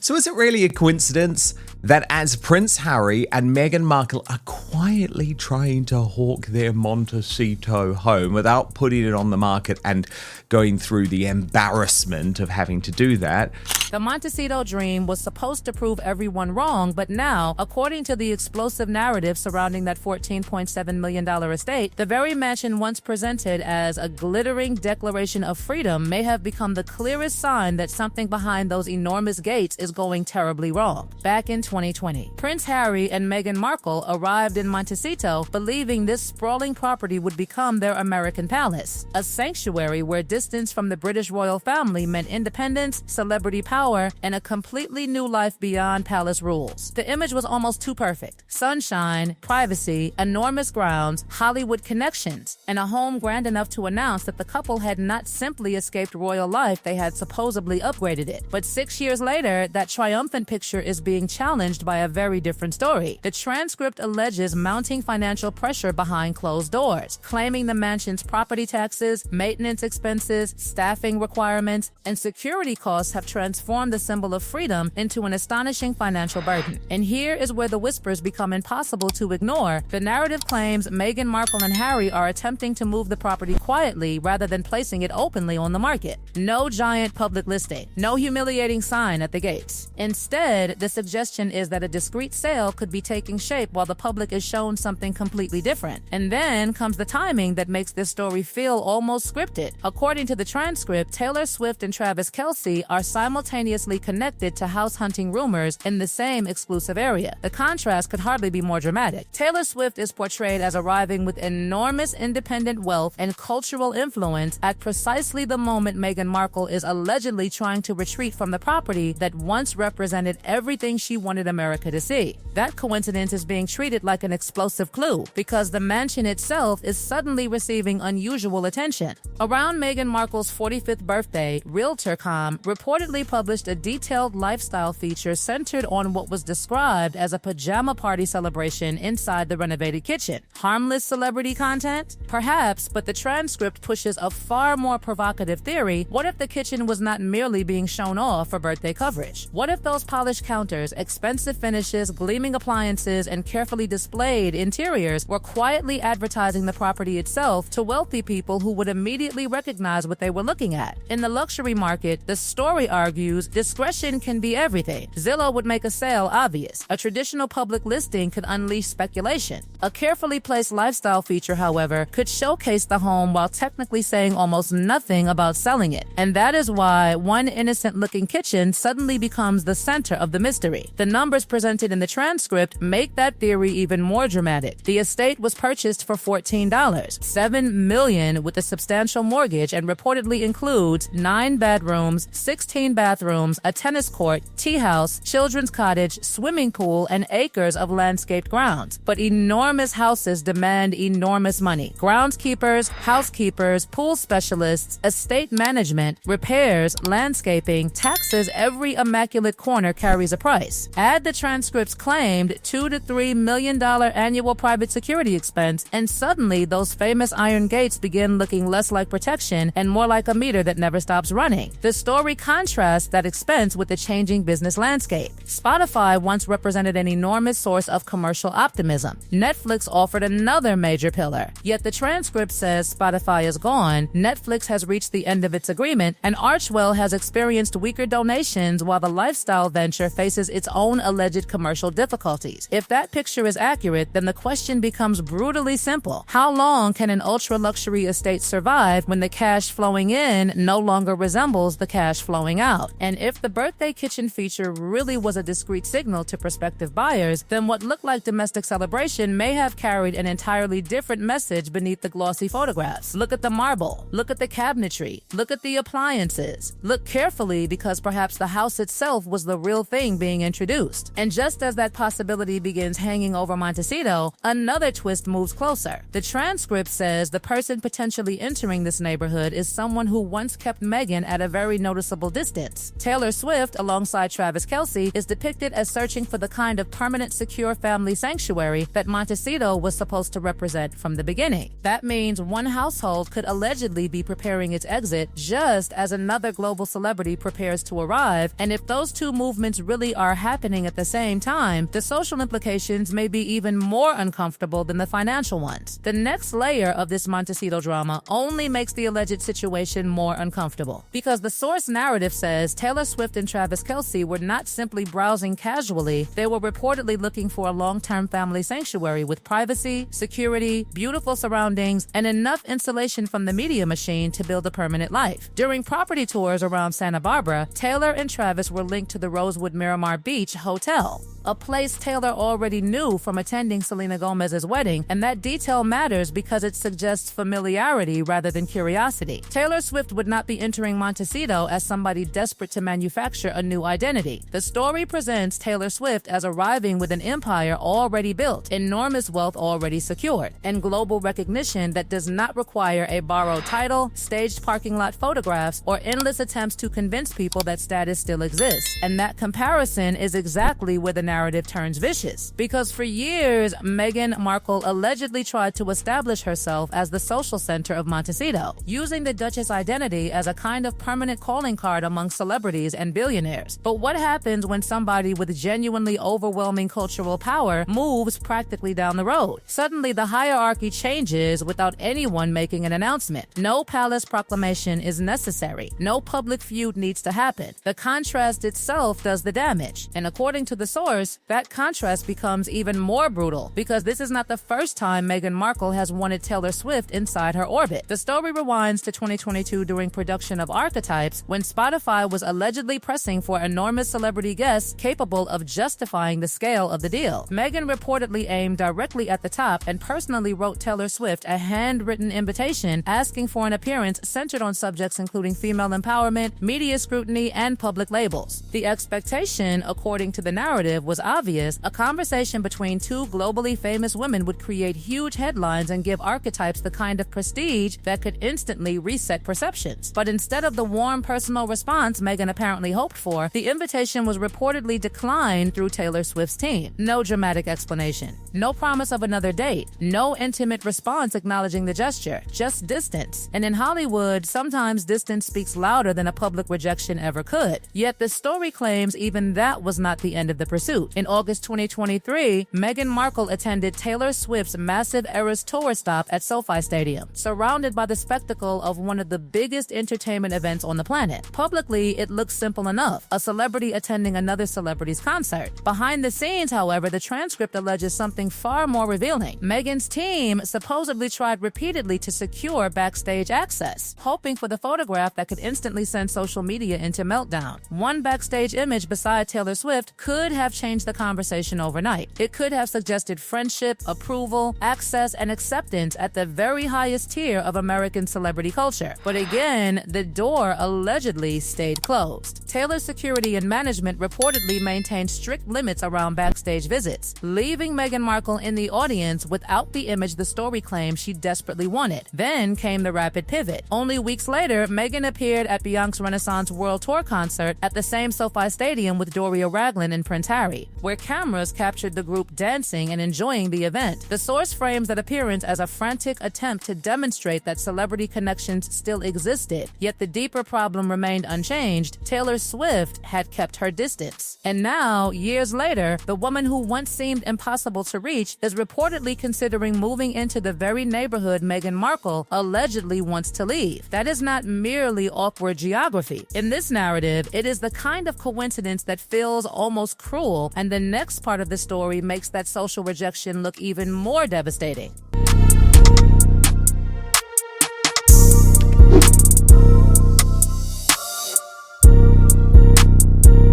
So is it really a coincidence that as Prince Harry and Meghan Markle are quietly trying to hawk their Montecito home without putting it on the market and going through the embarrassment of having to do that? The Montecito dream was supposed to prove everyone wrong, but now, according to the explosive narrative surrounding that $14.7 million estate, the very mansion once presented as a glittering declaration of freedom may have become the clearest sign that something behind those enormous gates is going terribly wrong. Back in 2020, Prince Harry and Meghan Markle arrived in Montecito believing this sprawling property would become their American palace, a sanctuary where distance from the British royal family meant independence, celebrity power, and a completely new life beyond palace rules. The image was almost too perfect. Sunshine, privacy, enormous grounds, Hollywood connections, and a home grand enough to announce that the couple had not simply escaped royal life, they had supposedly upgraded it. But 6 years later, that triumphant picture is being challenged by a very different story. The transcript alleges mounting financial pressure behind closed doors, claiming the mansion's property taxes, maintenance expenses, staffing requirements, and security costs have transformed the symbol of freedom into an astonishing financial burden. And here is where the whispers become impossible to ignore. The narrative claims Meghan Markle and Harry are attempting to move the property quietly rather than placing it openly on the market. No giant public listing, no humiliating sign at the gates. Instead, the suggestion is that a discreet sale could be taking shape while the public is shown something completely different. And then comes the timing that makes this story feel almost scripted. According to the transcript, Taylor Swift and Travis Kelce are simultaneously connected to house hunting rumors in the same exclusive area. The contrast could hardly be more dramatic. Taylor Swift is portrayed as arriving with enormous independent wealth and cultural influence at precisely the moment Meghan Markle is allegedly trying to retreat from the property that once represented everything she wanted America to see. That coincidence is being treated like an explosive clue because the mansion itself is suddenly receiving unusual attention. Around Meghan Markle's 45th birthday, Realtor.com reportedly published a detailed lifestyle feature centered on what was described as a pajama party celebration inside the renovated kitchen. Harmless celebrity content? Perhaps, but the transcript pushes a far more provocative theory. What if the kitchen was not merely being shown off for birthday coverage? What if those polished counters, expensive finishes, gleaming appliances, and carefully displayed interiors were quietly advertising the property itself to wealthy people who would immediately recognize what they were looking at? In the luxury market, the story argues discretion can be everything. Zillow would make a sale obvious. A traditional public listing could unleash speculation. A carefully placed lifestyle feature, however, could showcase the home while technically saying almost nothing about selling it. And that is why one innocent-looking kitchen suddenly becomes the center of the mystery. The numbers presented in the transcript make that theory even more dramatic. The estate was purchased for $14, $7 million with a substantial mortgage, and reportedly includes 9 bedrooms, 16 bathrooms, a tennis court, tea house, children's cottage, swimming pool, and acres of landscaped grounds. But enormous houses demand enormous money. Groundskeepers, housekeepers, pool specialists, estate management, repairs, landscaping, taxes, every immaculate corner carries a price. Add the transcript's claimed $2 to $3 million annual private security expense, and suddenly those famous iron gates begin looking less like protection and more like a meter that never stops running. The story contrasts that expense with the changing business landscape. Spotify once represented an enormous source of commercial optimism. Netflix offered another major pillar. Yet the transcript says Spotify is gone, Netflix has reached the end of its agreement, and Archwell has experienced weaker donations while the lifestyle venture faces its own alleged commercial difficulties. If that picture is accurate, then the question becomes brutally simple. How long can an ultra-luxury estate survive when the cash flowing in no longer resembles the cash flowing out? And if the birthday kitchen feature really was a discreet signal to prospective buyers, then what looked like domestic celebration may have carried an entirely different message beneath the glossy photographs. Look at the marble. Look at the cabinetry. Look at the appliances. Look carefully because perhaps the house itself was the real thing being introduced. And just as that possibility begins hanging over Montecito, another twist moves closer. The transcript says the person potentially entering this neighborhood is someone who once kept Meghan at a very noticeable distance. Taylor Swift, alongside Travis Kelce, is depicted as searching for the kind of permanent, secure family sanctuary that Montecito Montecito was supposed to represent from the beginning. That means one household could allegedly be preparing its exit just as another global celebrity prepares to arrive, and if those two movements really are happening at the same time, the social implications may be even more uncomfortable than the financial ones. The next layer of this Montecito drama only makes the alleged situation more uncomfortable, because the source narrative says Taylor Swift and Travis Kelce were not simply browsing casually, they were reportedly looking for a long-term family sanctuary with privacy, security, beautiful surroundings, and enough insulation from the media machine to build a permanent life. During property tours around Santa Barbara, Taylor and Travis were linked to the Rosewood Miramar Beach Hotel, a place Taylor already knew from attending Selena Gomez's wedding, and that detail matters because it suggests familiarity rather than curiosity. Taylor Swift would not be entering Montecito as somebody desperate to manufacture a new identity. The story presents Taylor Swift as arriving with an empire already built, enormous wealth already secured, and global recognition that does not require a borrowed title, staged parking lot photographs, or endless attempts to convince people that status still exists. And that comparison is exactly where the narrative turns vicious, because for years, Meghan Markle allegedly tried to establish herself as the social center of Montecito, using the Duchess identity as a kind of permanent calling card among celebrities and billionaires. But what happens when somebody with genuinely overwhelming cultural power moves practically down the road? Suddenly, the hierarchy changes without anyone making an announcement. No palace proclamation is necessary. No public feud needs to happen. The contrast itself does the damage. And according to the source, that contrast becomes even more brutal, because this is not the first time Meghan Markle has wanted Taylor Swift inside her orbit. The story rewinds to 2022 during production of Archetypes, when Spotify was allegedly pressing for enormous celebrity guests capable of justifying the scale of the deal. Meghan reportedly aimed directly at the top and personally wrote Taylor Swift a handwritten invitation asking for an appearance centered on subjects including female empowerment, media scrutiny, and public labels. The expectation, according to the narrative, was obvious. A conversation between two globally famous women would create huge headlines and give Archetypes the kind of prestige that could instantly reset perceptions. But instead of the warm personal response Meghan apparently hoped for, the invitation was reportedly declined through Taylor Swift's team. No dramatic explanation, no promise of another date, no intimate response acknowledging the gesture, just distance. And in Hollywood, sometimes distance speaks louder than a public rejection ever could. Yet the story claims even that was not the end of the pursuit. In August 2023, Meghan Markle attended Taylor Swift's massive Eras Tour stop at SoFi Stadium, surrounded by the spectacle of one of the biggest entertainment events on the planet. Publicly, it looks simple enough, a celebrity attending another celebrity's concert. Behind the scenes, however, the transcript alleges something far more revealing. Meghan's team supposedly tried repeatedly to secure backstage access, hoping for the photograph that could instantly send social media into meltdown. One backstage image beside Taylor Swift could have changed the conversation overnight. It could have suggested friendship, approval, access, and acceptance at the very highest tier of American celebrity culture. But again, the door allegedly stayed closed. Taylor's security and management reportedly maintained strict limits around backstage visits, leaving Meghan Markle in the audience without the image the story claimed she desperately wanted. Then came the rapid pivot. Only weeks later, Meghan appeared at Beyonce's Renaissance World Tour concert at the same SoFi Stadium with Doria Ragland and Prince Harry, where cameras captured the group dancing and enjoying the event. The source frames that appearance as a frantic attempt to demonstrate that celebrity connections still existed, yet the deeper problem remained unchanged. Taylor Swift had kept her distance. And now, years later, the woman who once seemed impossible to reach is reportedly considering moving into the very neighborhood Meghan Markle allegedly wants to leave. That is not merely awkward geography. In this narrative, it is the kind of coincidence that feels almost cruel, and the next part of the story makes that social rejection look even more devastating.